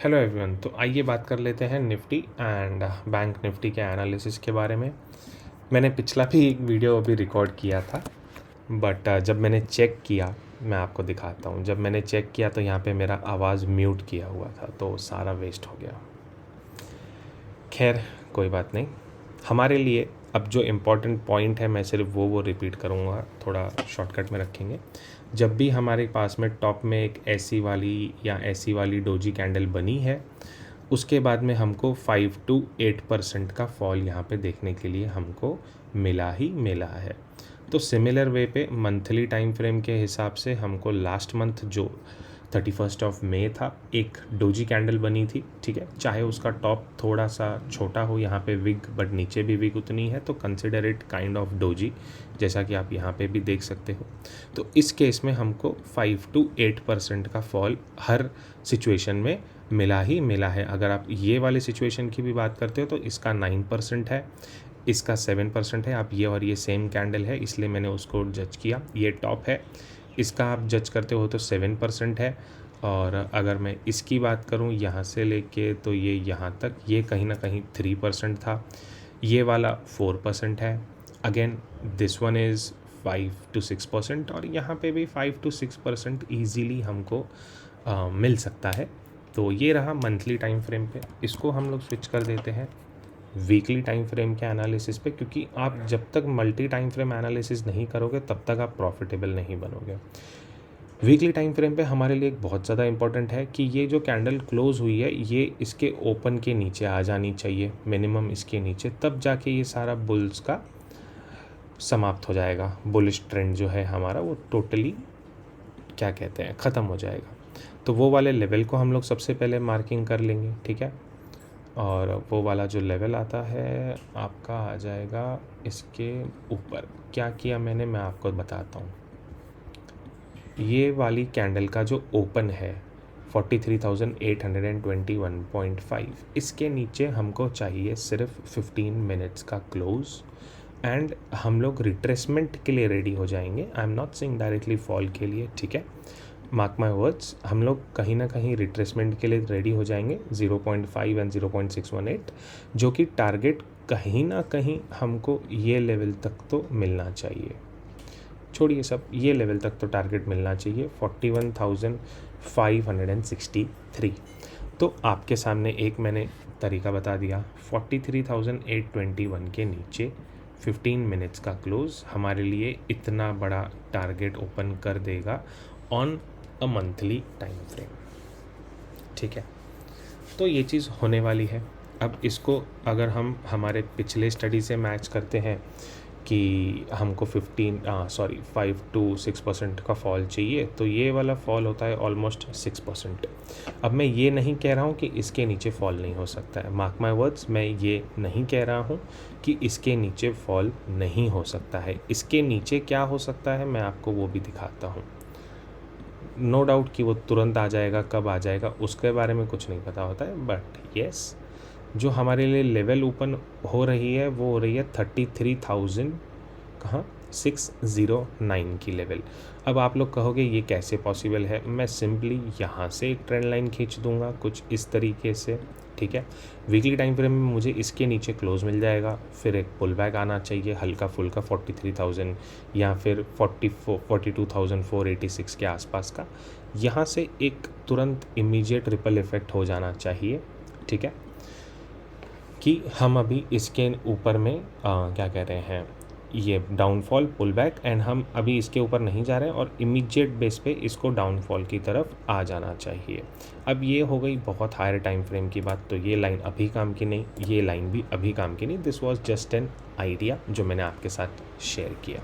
Hello everyone. तो आइए बात कर लेते हैं निफ्टी एंड बैंक निफ्टी के एनालिसिस के बारे में। मैंने पिछला भी एक वीडियो अभी रिकॉर्ड किया था, बट जब मैंने चेक किया, मैं आपको दिखाता हूँ। जब मैंने चेक किया तो यहाँ पे मेरा आवाज़ म्यूट किया हुआ था, तो सारा वेस्ट हो गया। खैर कोई बात नहीं। हमारे लिए अब जो इम्पोर्टेंट पॉइंट है मैं सिर्फ वो रिपीट करूँगा, थोड़ा शॉर्टकट में रखेंगे। जब भी हमारे पास में टॉप में एक ऐसी वाली या ऐसी वाली डोजी कैंडल बनी है, उसके बाद में हमको 5 to 8% का फॉल यहाँ पे देखने के लिए हमको मिला ही मिला है। तो सिमिलर वे पे मंथली टाइम फ्रेम के हिसाब से हमको लास्ट मंथ जो 31 ऑफ मई था, एक डोजी कैंडल बनी थी, ठीक है। चाहे उसका टॉप थोड़ा सा छोटा हो यहाँ पे विग, बट नीचे भी विग उतनी है, तो consider it kind of doji, जैसा कि आप यहाँ पे भी देख सकते हो। तो इस केस में हमको 5 to 8% का फॉल हर सिचुएशन में मिला ही मिला है। अगर आप ये वाले सिचुएशन की भी बात करते हो तो इसका 9% है, इसका 7% है। आप ये और ये सेम कैंडल है, इसलिए मैंने उसको जज किया। ये टॉप है, इसका आप जज करते हो तो 7% है। और अगर मैं इसकी बात करूं यहाँ से लेके तो ये यहाँ तक, ये कहीं ना कहीं 3% था। ये वाला 4% है। Again this one is 5 to 6%, और यहाँ पे भी 5 to 6% ईजीली हमको मिल सकता है। तो ये रहा मंथली टाइम फ्रेम पे। इसको हम लोग स्विच कर देते हैं वीकली टाइम फ्रेम के एनालिसिस पे, क्योंकि आप जब तक मल्टी टाइम फ्रेम एनालिसिस नहीं करोगे तब तक आप प्रॉफिटेबल नहीं बनोगे। वीकली टाइम फ्रेम पे हमारे लिए एक बहुत ज़्यादा इंपॉर्टेंट है कि ये जो कैंडल क्लोज हुई है ये इसके ओपन के नीचे आ जानी चाहिए, मिनिमम इसके नीचे, तब जाके ये सारा बुल्स का समाप्त हो जाएगा। बुलिश ट्रेंड जो है हमारा वो टोटली क्या कहते हैं ख़त्म हो जाएगा। तो वो वाले लेवल को हम लोग सबसे पहले मार्किंग कर लेंगे, ठीक है। और वो वाला जो लेवल आता है आपका आ जाएगा इसके ऊपर। क्या किया मैंने, मैं आपको बताता हूँ। ये वाली कैंडल का जो ओपन है 43,821.5, इसके नीचे हमको चाहिए सिर्फ 15 मिनट्स का क्लोज, एंड हम लोग रिट्रेसमेंट के लिए रेडी हो जाएंगे। I am not saying directly fall के लिए, ठीक है। मार्क माई वर्ड्स, हम लोग कहीं ना कहीं रिट्रेसमेंट के लिए रेडी हो जाएंगे 0.5 एंड 0.618, जो कि टारगेट कहीं ना कहीं हमको ये लेवल तक तो मिलना चाहिए। छोड़िए सब, ये लेवल तक तो टारगेट मिलना चाहिए 41,563। तो आपके सामने एक मैंने तरीका बता दिया। 43,821 के नीचे 15 मिनट्स का क्लोज हमारे लिए इतना बड़ा टारगेट ओपन कर देगा on a monthly time frame, ठीक है। तो ये चीज़ होने वाली है। अब इसको अगर हम हमारे पिछले स्टडी से मैच करते हैं कि हमको 5 to 6% का फॉल चाहिए, तो ये वाला फॉल होता है ऑलमोस्ट 6%। अब मैं ये नहीं कह रहा हूँ कि इसके नीचे फॉल नहीं हो सकता है, मार्क माई वर्ड्स, मैं ये नहीं कह रहा हूँ कि इसके नीचे फॉल नहीं हो सकता है। इसके नीचे क्या हो सकता है मैं आपको वो भी दिखाता हूँ। नो डाउट कि वो तुरंत आ जाएगा, कब आ जाएगा उसके बारे में कुछ नहीं पता होता है, बट येस, जो हमारे लिए लेवल ओपन हो रही है वो हो रही है 33,000 कहाँ 609 की लेवल। अब आप लोग कहोगे ये कैसे पॉसिबल है, मैं सिंपली यहाँ से एक ट्रेंड लाइन खींच दूंगा कुछ इस तरीके से, ठीक है। वीकली टाइम फ्रेम में मुझे इसके नीचे क्लोज मिल जाएगा, फिर एक पुल बैक आना चाहिए हल्का फुल्का 43,000 या फिर 42,486 के आसपास का। यहाँ से एक तुरंत इमीडिएट रिपल इफेक्ट हो जाना चाहिए, ठीक है, कि हम अभी इसके ऊपर में क्या कह रहे हैं, ये डाउनफॉल पुल बैक, एंड हम अभी इसके ऊपर नहीं जा रहे हैं और इमीडिएट बेस पे इसको डाउनफॉल की तरफ आ जाना चाहिए। अब ये हो गई बहुत हायर टाइम फ्रेम की बात, तो ये लाइन अभी काम की नहीं, ये लाइन भी अभी काम की नहीं। This was just an idea जो मैंने आपके साथ शेयर किया।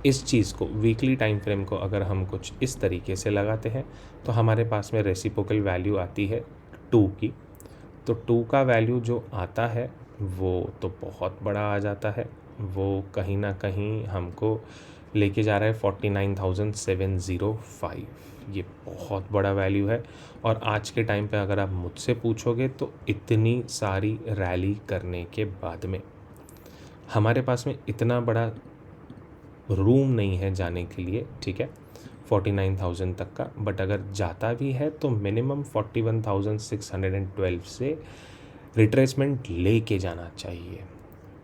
इस चीज़ को वीकली टाइम फ्रेम को अगर हम कुछ इस तरीके से लगाते हैं तो हमारे पास में रेसिप्रोकल वैल्यू आती है 2 की। तो 2 का वैल्यू जो आता है वो तो बहुत बड़ा आ जाता है, वो कहीं ना कहीं हमको लेके जा रहा है 49,705। ये बहुत बड़ा वैल्यू है। और आज के टाइम पे अगर आप मुझसे पूछोगे तो इतनी सारी रैली करने के बाद में हमारे पास में इतना बड़ा रूम नहीं है जाने के लिए, ठीक है। 49,000 तक का, बट अगर जाता भी है तो मिनिमम 41,612 से रिट्रेसमेंट लेके जाना चाहिए,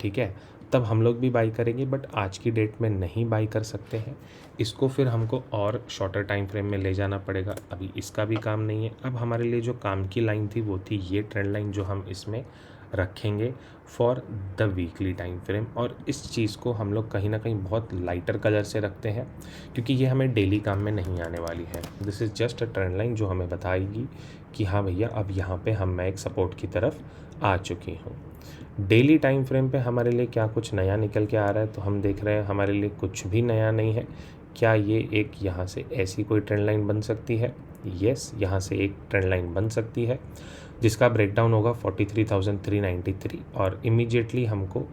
ठीक है, तब हम लोग भी बाई करेंगे। बट आज की डेट में नहीं बाई कर सकते हैं इसको, फिर हमको और शॉर्टर टाइम फ्रेम में ले जाना पड़ेगा। अभी इसका भी काम नहीं है। अब हमारे लिए जो काम की लाइन थी वो थी ये ट्रेंड लाइन जो हम इसमें रखेंगे for the weekly time frame. और इस चीज़ को हम लोग कहीं ना कहीं बहुत लाइटर कलर से रखते हैं क्योंकि ये हमें डेली काम में नहीं आने वाली है। This is just a trend line जो हमें बताएगी कि हाँ भैया अब यहाँ पे मैं एक सपोर्ट की तरफ आ चुकी हूँ। डेली टाइम फ्रेम पे हमारे लिए क्या कुछ नया निकल के आ रहा है, तो हम देख रहे हैं हमारे लिए कुछ भी नया नहीं है। क्या ये एक यहाँ से ऐसी कोई ट्रेंड लाइन बन सकती है? यस, यहाँ से एक ट्रेंड लाइन बन सकती है जिसका ब्रेकडाउन होगा 43,393 और इमीडिएटली हमको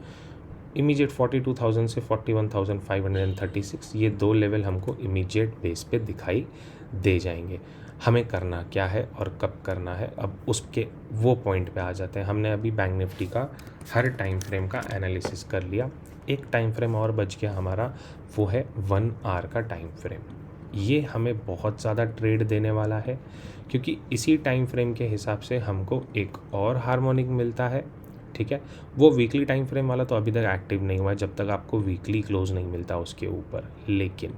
इमीडिएट 42,000 से 41,536 ये दो लेवल हमको इमीडिएट बेस पे दिखाई दे जाएंगे। हमें करना क्या है और कब करना है, अब उसके वो पॉइंट पे आ जाते हैं। हमने अभी बैंक निफ्टी का हर टाइम फ्रेम का एनालिसिस कर लिया। एक टाइम फ्रेम और बच गया हमारा, वो है 1 आवर का टाइम फ्रेम। ये हमें बहुत ज़्यादा ट्रेड देने वाला है क्योंकि इसी टाइम फ्रेम के हिसाब से हमको एक और हार्मोनिक मिलता है, ठीक है। वो वीकली टाइम फ्रेम वाला तो अभी तक एक्टिव नहीं हुआ है जब तक आपको वीकली क्लोज नहीं मिलता उसके ऊपर। लेकिन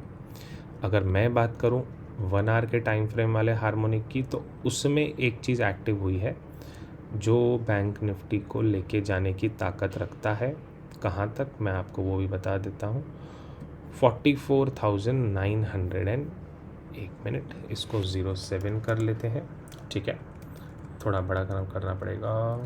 अगर मैं बात करूं 1 आवर के टाइम फ्रेम वाले हार्मोनिक की, तो उसमें एक चीज़ एक्टिव हुई है जो बैंक निफ्टी को लेके जाने की ताकत रखता है। कहाँ तक, मैं आपको वो भी बता देता हूँ। 44,900 एंड, एक मिनट इसको 07 कर लेते हैं, ठीक है, थोड़ा बड़ा काम करना पड़ेगा।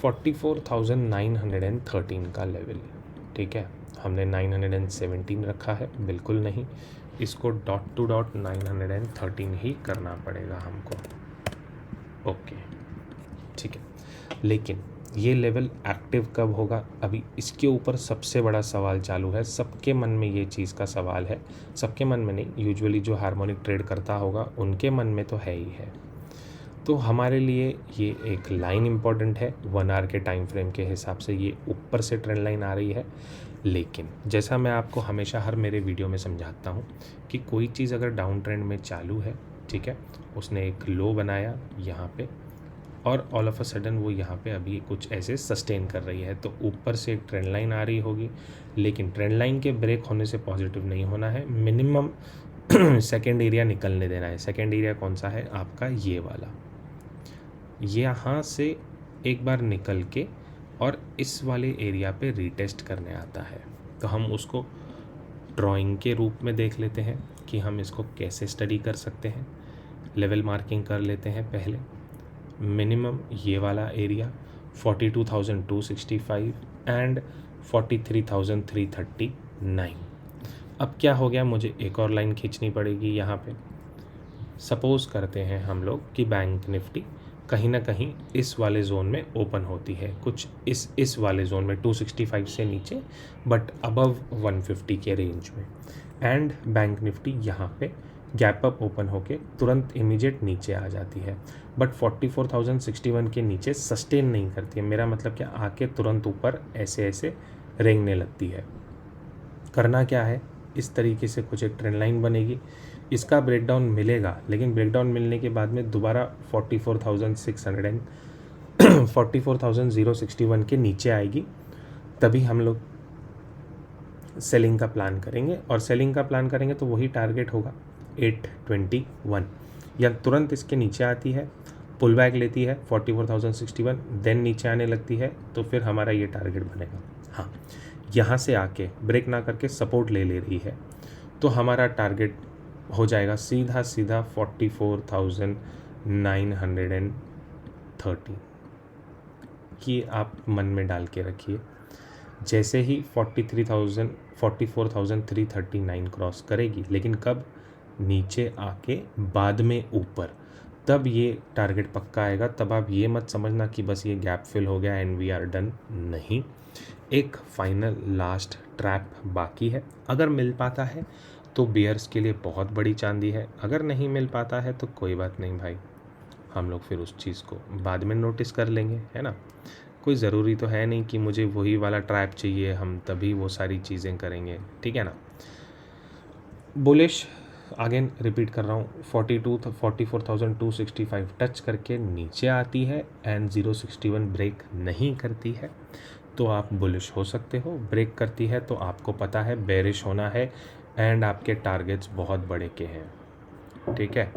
44,913 का लेवल, ठीक है। हमने 917 रखा है, बिल्कुल नहीं, इसको डॉट टू डॉट 913 ही करना पड़ेगा हमको, ओके, ठीक है। लेकिन ये लेवल एक्टिव कब होगा, अभी इसके ऊपर सबसे बड़ा सवाल चालू है। सबके मन में ये चीज़ का सवाल है, सबके मन में नहीं, यूजुअली जो हार्मोनिक ट्रेड करता होगा उनके मन में तो है ही है। तो हमारे लिए ये एक लाइन इम्पॉर्टेंट है 1 आवर के टाइम फ्रेम के हिसाब से। ये ऊपर से ट्रेंड लाइन आ रही है, लेकिन जैसा मैं आपको हमेशा हर मेरे वीडियो में समझाता हूँ कि कोई चीज़ अगर डाउन ट्रेंड में चालू है, ठीक है, उसने एक लो बनाया यहाँ पे और ऑल ऑफ अ सडन वो यहाँ पे अभी कुछ ऐसे सस्टेन कर रही है, तो ऊपर से एक ट्रेंड लाइन आ रही होगी। लेकिन ट्रेंड लाइन के ब्रेक होने से पॉजिटिव नहीं होना है, मिनिमम सेकेंड एरिया निकलने देना है। सेकेंड एरिया कौन सा है आपका, ये वाला, यहाँ से एक बार निकल के और इस वाले एरिया पे रीटेस्ट करने आता है। तो हम उसको ड्राइंग के रूप में देख लेते हैं कि हम इसको कैसे स्टडी कर सकते हैं। लेवल मार्किंग कर लेते हैं पहले। मिनिमम ये वाला एरिया 42,265 एंड 43,339। अब क्या हो गया, मुझे एक और लाइन खींचनी पड़ेगी यहाँ पे। सपोज़ करते हैं हम लोग कि बैंक निफ्टी कहीं ना कहीं इस वाले जोन में ओपन होती है, कुछ इस वाले जोन में 265 से नीचे बट अबव 150 के रेंज में, एंड बैंक निफ्टी यहाँ पे गैप अप ओपन होके तुरंत इमीडिएट नीचे आ जाती है, बट 44,061 के नीचे सस्टेन नहीं करती है। मेरा मतलब क्या, आके तुरंत ऊपर ऐसे ऐसे रेंगने लगती है। करना क्या है, इस तरीके से कुछ एक ट्रेंड लाइन बनेगी, इसका ब्रेकडाउन मिलेगा, लेकिन ब्रेकडाउन मिलने के बाद में दोबारा 44,061 के नीचे आएगी, तभी हम लोग सेलिंग का प्लान करेंगे। और सेलिंग का प्लान करेंगे तो वही टारगेट होगा 821, या तुरंत इसके नीचे आती है, पुल बैक लेती है 44,061, देन नीचे आने लगती है, तो फिर हमारा ये टारगेट बनेगा। हाँ, यहाँ से आके ब्रेक ना करके सपोर्ट ले रही है तो हमारा टारगेट हो जाएगा सीधा 44,930 कि आप मन में डाल के रखिए। जैसे ही 44,339 क्रॉस करेगी, लेकिन कब, नीचे आके बाद में ऊपर, तब ये टारगेट पक्का आएगा। तब आप ये मत समझना कि बस ये गैप फिल हो गया एंड वी आर डन, नहीं, एक फाइनल लास्ट ट्रैप बाकी है। अगर मिल पाता है तो बियर्स के लिए बहुत बड़ी चांदी है, अगर नहीं मिल पाता है तो कोई बात नहीं भाई, हम लोग फिर उस चीज़ को बाद में नोटिस कर लेंगे, है ना। कोई ज़रूरी तो है नहीं कि मुझे वही वाला ट्रैप चाहिए, हम तभी वो सारी चीज़ें करेंगे, ठीक है ना। बुलिश अगेन रिपीट कर रहा हूँ, 44,265 टच करके नीचे आती है एंड 061 ब्रेक नहीं करती है तो आप बुलिश हो सकते हो। ब्रेक करती है तो आपको पता है बेरिश होना है एंड आपके टारगेट्स बहुत बड़े के हैं, ठीक है।